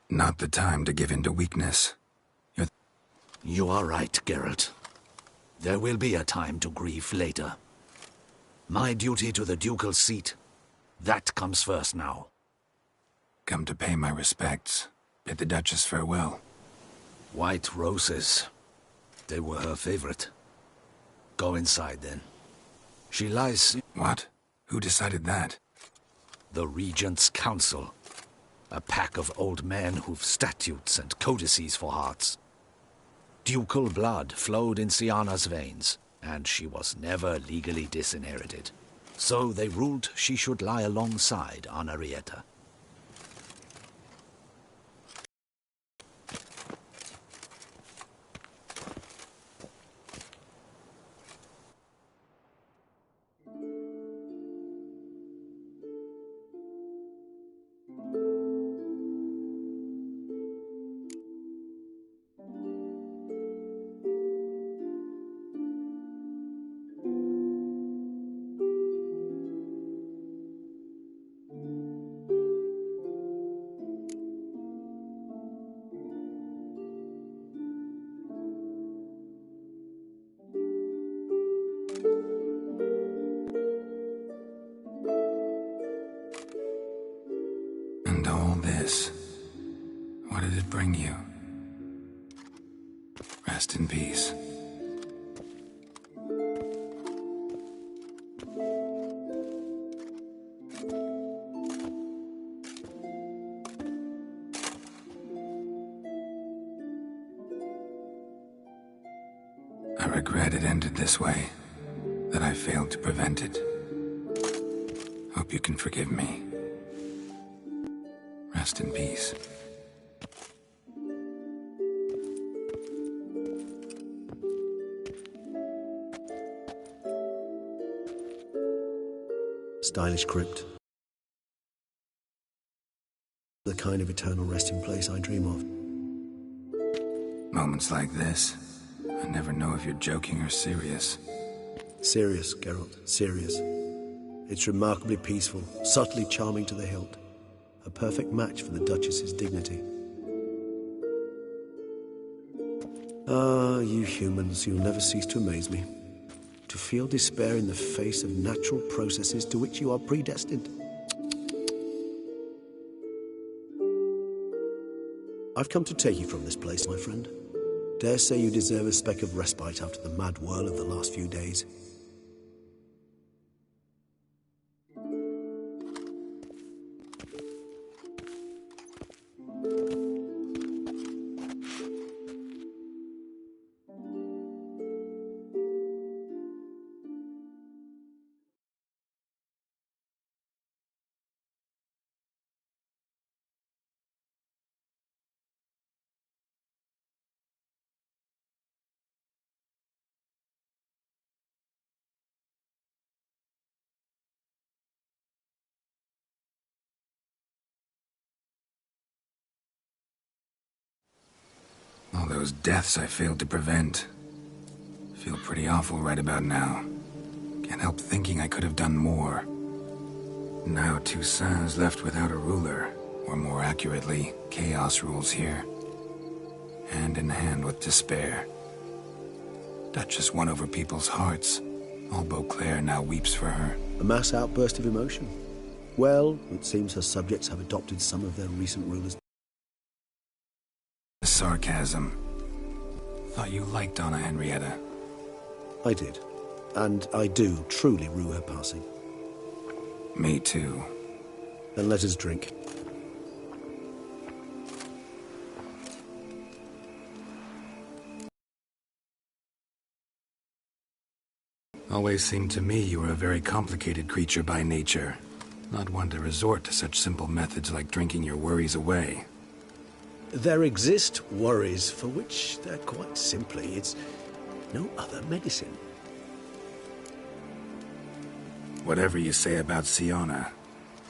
Not the time to give in to weakness. You are right, Geralt. There will be a time to grieve later. My duty to the ducal seat, that comes first now. Come to pay my respects. Bid the Duchess farewell. White roses. They were her favorite. Go inside, then. She lies... What? Who decided that? The Regent's Council. A pack of old men who've statutes and codices for hearts. Ducal blood flowed in Syanna's veins, and she was never legally disinherited. So they ruled she should lie alongside Anarietta. And all this, what did it bring you? Rest in peace. I regret it ended this way, that I failed to prevent it. Hope you can forgive me. Rest in peace. Stylish crypt. The kind of eternal resting place I dream of. Moments like this, I never know if you're joking or serious. Serious, Geralt, serious. It's remarkably peaceful, subtly charming to the hilt. A perfect match for the Duchess's dignity. Ah, you humans, you'll never cease to amaze me. To feel despair in the face of natural processes to which you are predestined. I've come to take you from this place, my friend. Dare say you deserve a speck of respite after the mad whirl of the last few days. All those deaths I failed to prevent. Feel pretty awful right about now. Can't help thinking I could have done more. Now Toussaint's left without a ruler, or more accurately, chaos rules here. Hand in hand with despair. Duchess won over people's hearts. All Beauclair now weeps for her. A mass outburst of emotion. Well, it seems her subjects have adopted some of their recent rulers. Sarcasm. Thought you liked Donna Henrietta. I did. And I do truly rue her passing. Me too. Then let us drink. Always seemed to me you were a very complicated creature by nature. Not one to resort to such simple methods like drinking your worries away. There exist worries for which they're quite simply, it's no other medicine. Whatever you say about Syanna,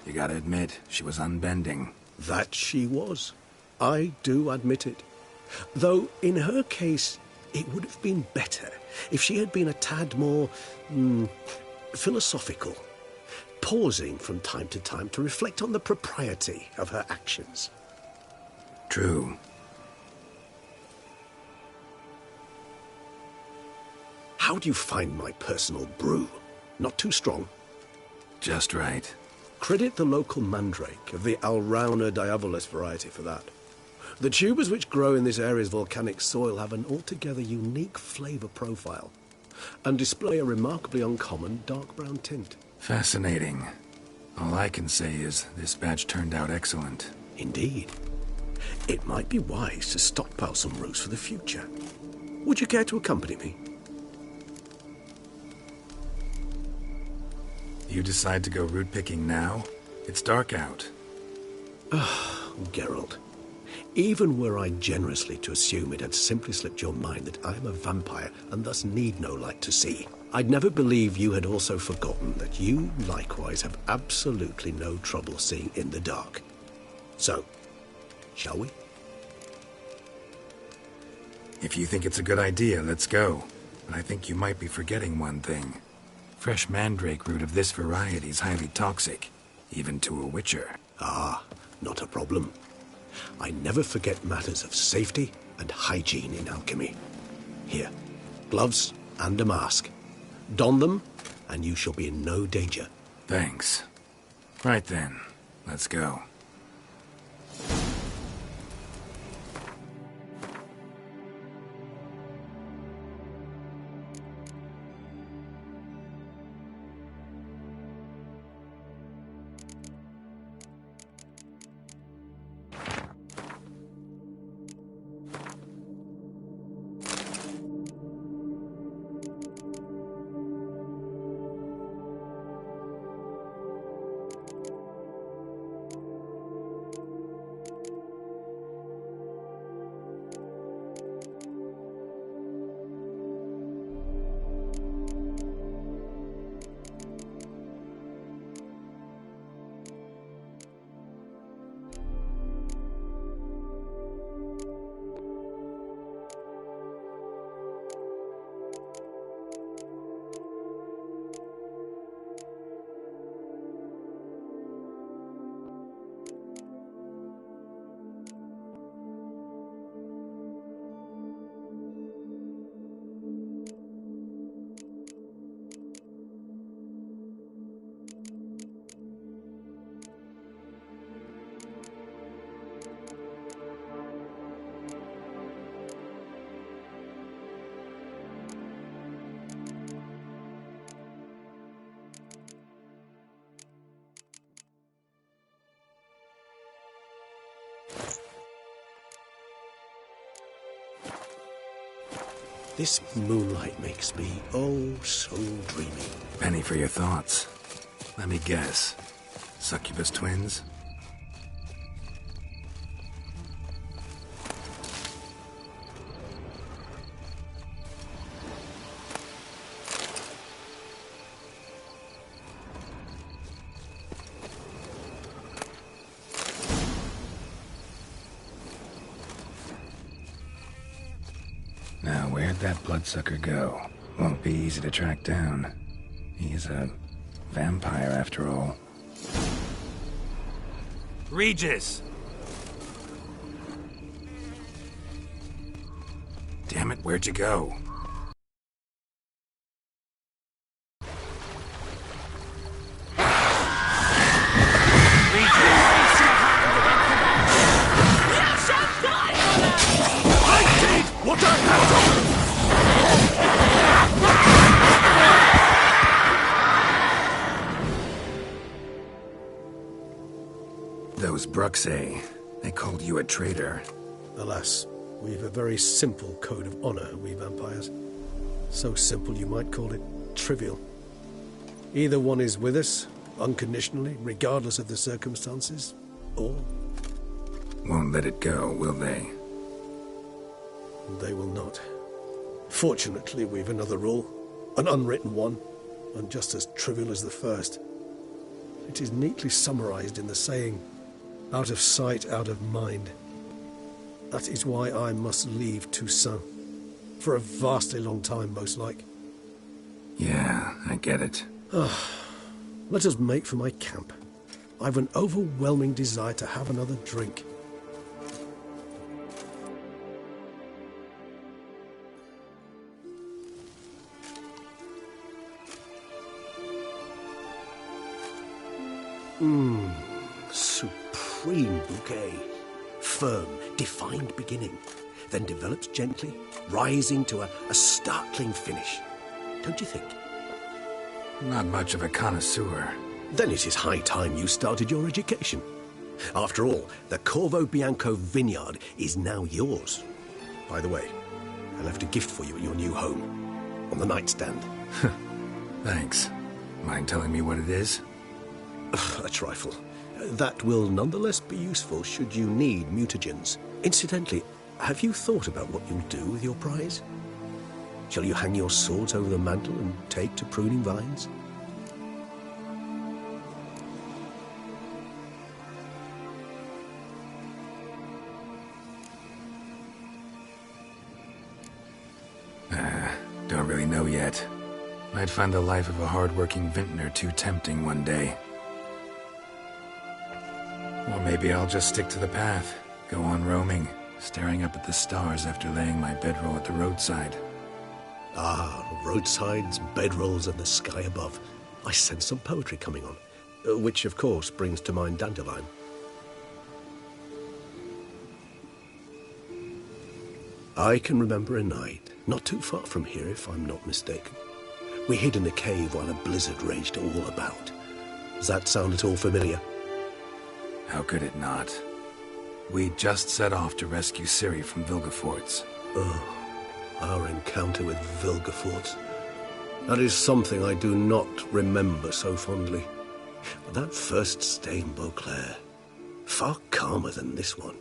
you gotta admit, she was unbending. That she was. I do admit it. Though, in her case, it would have been better if she had been a tad more, philosophical, pausing from time to time to reflect on the propriety of her actions. True. How do you find my personal brew? Not too strong? Just right. Credit the local mandrake of the Alrauna diabolus variety for that. The tubers which grow in this area's volcanic soil have an altogether unique flavour profile and display a remarkably uncommon dark brown tint. Fascinating. All I can say is this batch turned out excellent. Indeed. It might be wise to stockpile some roots for the future. Would you care to accompany me? You decide to go root picking now? It's dark out. Geralt, even were I generously to assume it had simply slipped your mind that I am a vampire and thus need no light to see, I'd never believe you had also forgotten that you likewise have absolutely no trouble seeing in the dark. So, shall we? If you think it's a good idea, let's go. But I think you might be forgetting one thing. Fresh mandrake root of this variety is highly toxic, even to a witcher. Ah, not a problem. I never forget matters of safety and hygiene in alchemy. Here, gloves and a mask. Don them, and you shall be in no danger. Thanks. Right then, let's go. This moonlight makes me, oh, so dreamy. Penny for your thoughts. Let me guess. Succubus twins? Now, where'd that bloodsucker go? Won't be easy to track down. He's a vampire, after all. Regis! Damn it, where'd you go? Those Bruxae, they called you a traitor. Alas, we've a very simple code of honor, we vampires. So simple you might call it trivial. Either one is with us, unconditionally, regardless of the circumstances, or... Won't let it go, will they? They will not. Fortunately, we've another rule, an unwritten one, and just as trivial as the first. It is neatly summarized in the saying, out of sight, out of mind. That is why I must leave Toussaint. For a vastly long time, most like. Yeah, I get it. Let us make for my camp. I've an overwhelming desire to have another drink. Supreme bouquet. Firm, defined beginning, then develops gently, rising to a startling finish. Don't you think? Not much of a connoisseur. Then it is high time you started your education. After all, the Corvo Bianco vineyard is now yours. By the way, I left a gift for you at your new home, on the nightstand. Thanks. Mind telling me what it is? A trifle. That will nonetheless be useful should you need mutagens. Incidentally, have you thought about what you'll do with your prize? Shall you hang your swords over the mantle and take to pruning vines? Don't really know yet. Might find the life of a hard-working vintner too tempting one day. Or maybe I'll just stick to the path, go on roaming, staring up at the stars after laying my bedroll at the roadside. Ah, roadsides, bedrolls, and the sky above. I sense some poetry coming on, which of course brings to mind Dandelion. I can remember a night, not too far from here if I'm not mistaken. We hid in a cave while a blizzard raged all about. Does that sound at all familiar? How could it not? We just set off to rescue Ciri from Vilgefortz. Oh, our encounter with Vilgefortz. That is something I do not remember so fondly. But that first stay in Beauclair, far calmer than this one.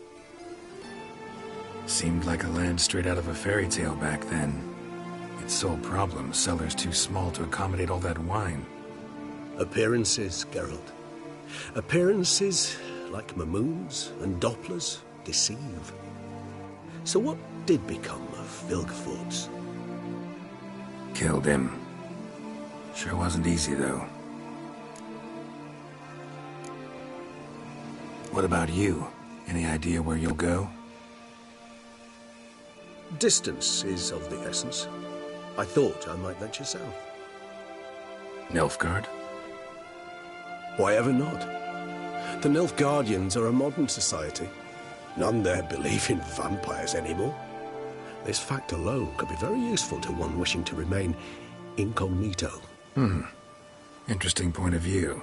Seemed like a land straight out of a fairy tale back then. Its sole problem, cellars too small to accommodate all that wine. Appearances, Geralt. Appearances, like Mamoons and Dopplers, deceive. So what did become of Vilgefortz? Killed him. Sure wasn't easy, though. What about you? Any idea where you'll go? Distance is of the essence. I thought I might venture south. Nilfgaard? Why ever not? The Nilfgaardians are a modern society. None there believe in vampires anymore. This fact alone could be very useful to one wishing to remain incognito. Interesting point of view.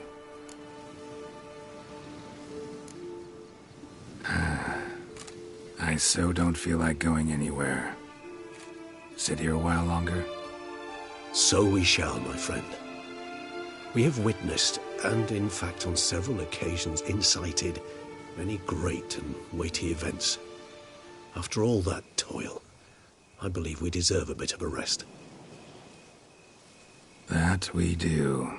I so don't feel like going anywhere. Sit here a while longer? So we shall, my friend. We have witnessed, and in fact on several occasions incited, many great and weighty events. After all that toil, I believe we deserve a bit of a rest. That we do.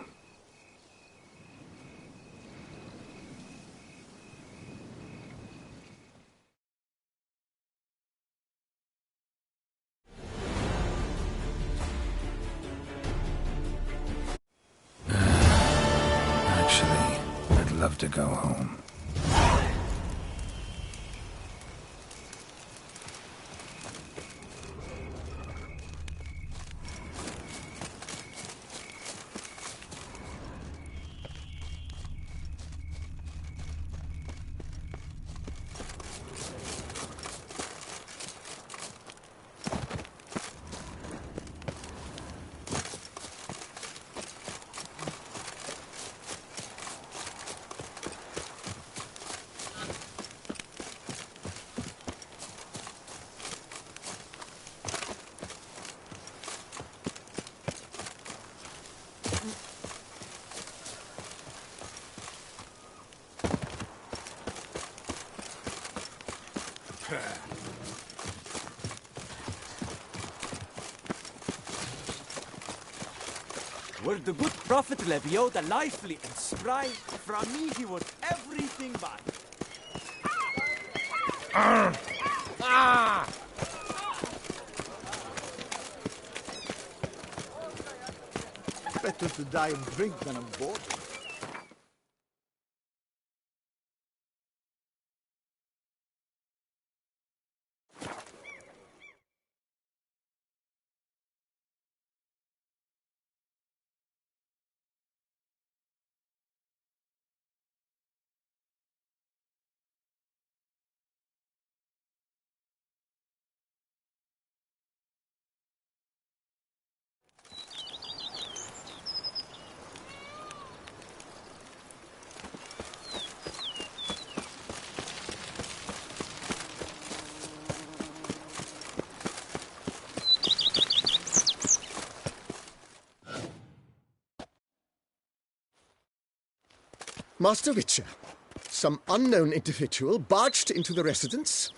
Actually, I'd love to go home. Were the good prophet Lebioda lively and spry, from me he was everything but. Better to die of drink than of boredom. Master Witcher, some unknown individual barged into the residence.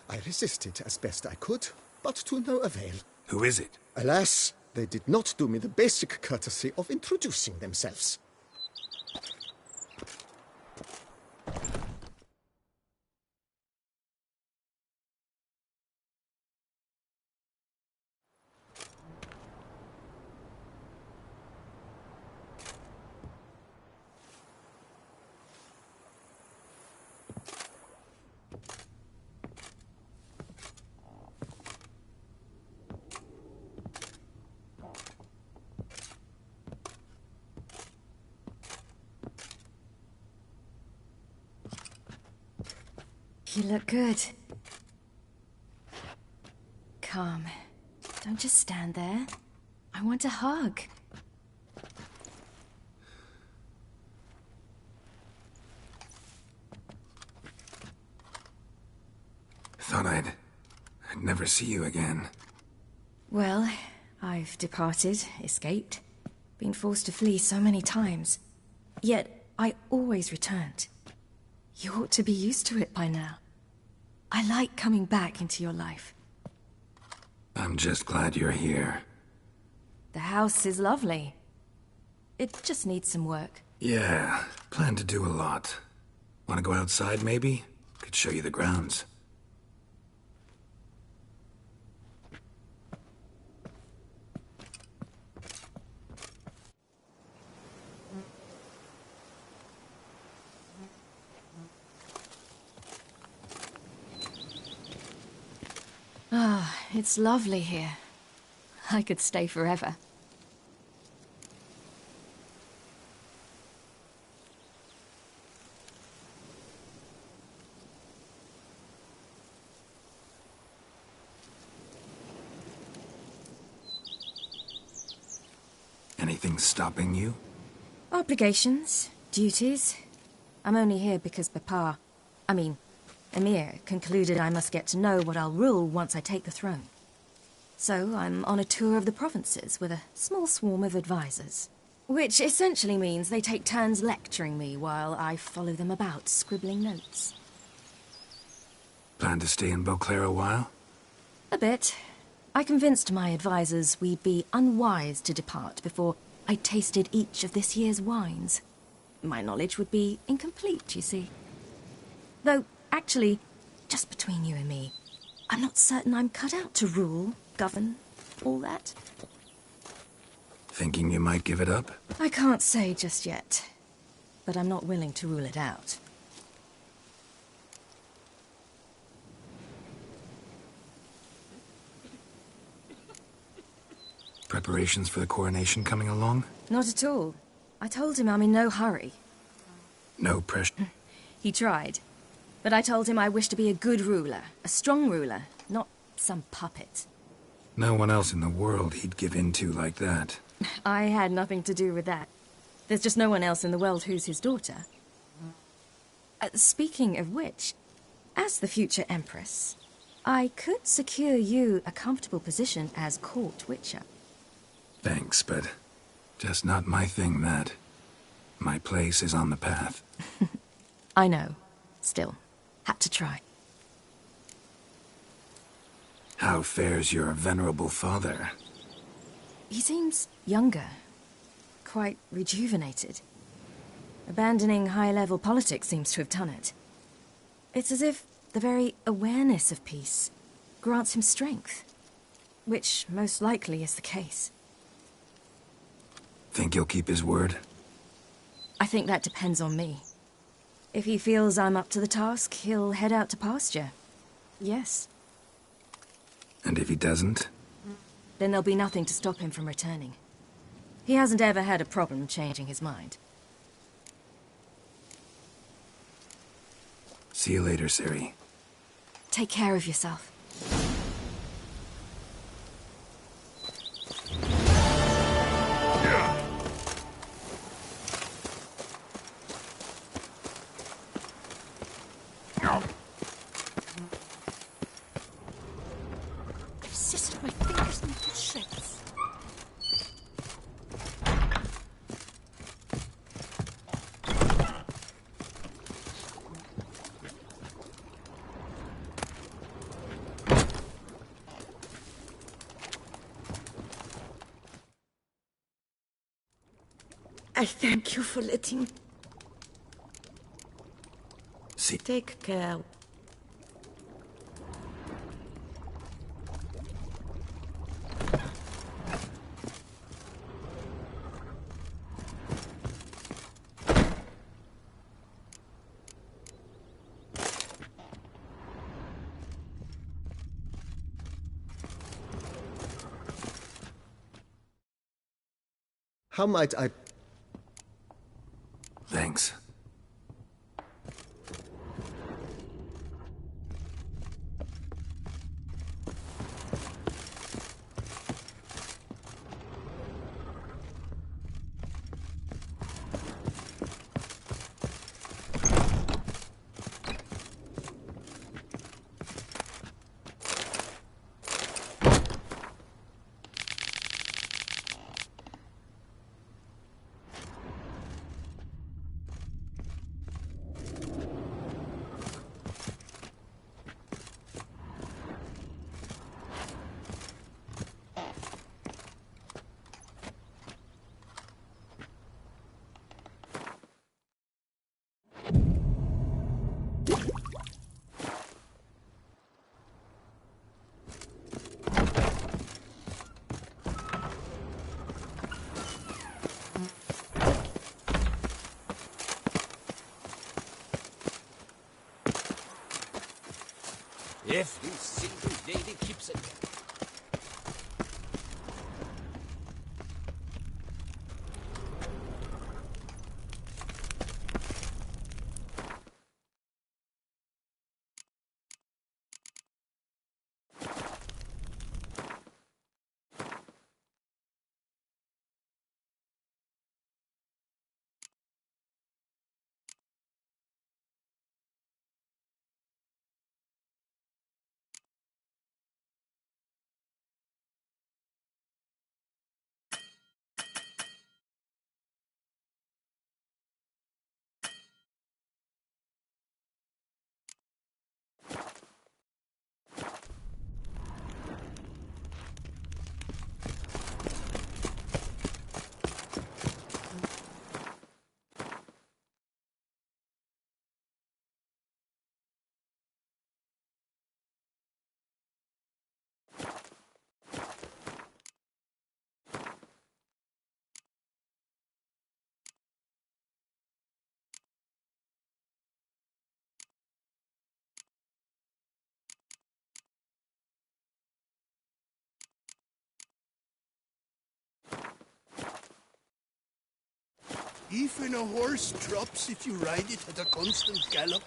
I resisted as best I could, but to no avail. Who is it? Alas, they did not do me the basic courtesy of introducing themselves. You look good. Calm. Don't just stand there. I want a hug. Thought I'd never see you again. Well, I've departed, escaped, been forced to flee so many times. Yet, I always returned. You ought to be used to it by now. I like coming back into your life. I'm just glad you're here. The house is lovely. It just needs some work. Yeah, plan to do a lot. Want to go outside, maybe? Could show you the grounds. Ah, it's lovely here. I could stay forever. Anything stopping you? Obligations, duties. I'm only here because Emhyr concluded I must get to know what I'll rule once I take the throne. So I'm on a tour of the provinces with a small swarm of advisors. Which essentially means they take turns lecturing me while I follow them about, scribbling notes. Plan to stay in Beauclair a while? A bit. I convinced my advisors we'd be unwise to depart before I tasted each of this year's wines. My knowledge would be incomplete, you see. Though, actually, just between you and me, I'm not certain I'm cut out to rule, govern, all that. Thinking you might give it up? I can't say just yet, but I'm not willing to rule it out. Preparations for the coronation coming along? Not at all. I told him I'm in no hurry. No pressure? He tried. But I told him I wish to be a good ruler, a strong ruler, not some puppet. No one else in the world he'd give in to like that. I had nothing to do with that. There's just no one else in the world who's his daughter. Speaking of which, as the future Empress, I could secure you a comfortable position as court witcher. Thanks, but just not my thing, that. My place is on the path. I know. Still, had to try. How fares your venerable father? He seems younger, quite rejuvenated. Abandoning high-level politics seems to have done it. It's as if the very awareness of peace grants him strength, which most likely is the case. Think he'll keep his word? I think that depends on me. If he feels I'm up to the task, he'll head out to pasture. Yes. And if he doesn't? Then there'll be nothing to stop him from returning. He hasn't ever had a problem changing his mind. See you later, Ciri. Take care of yourself. Sister, my fingers need to shreds. I thank you for letting... See, Take care. How might I... thanks. Every single lady keeps it. Even a horse drops if you ride it at a constant gallop.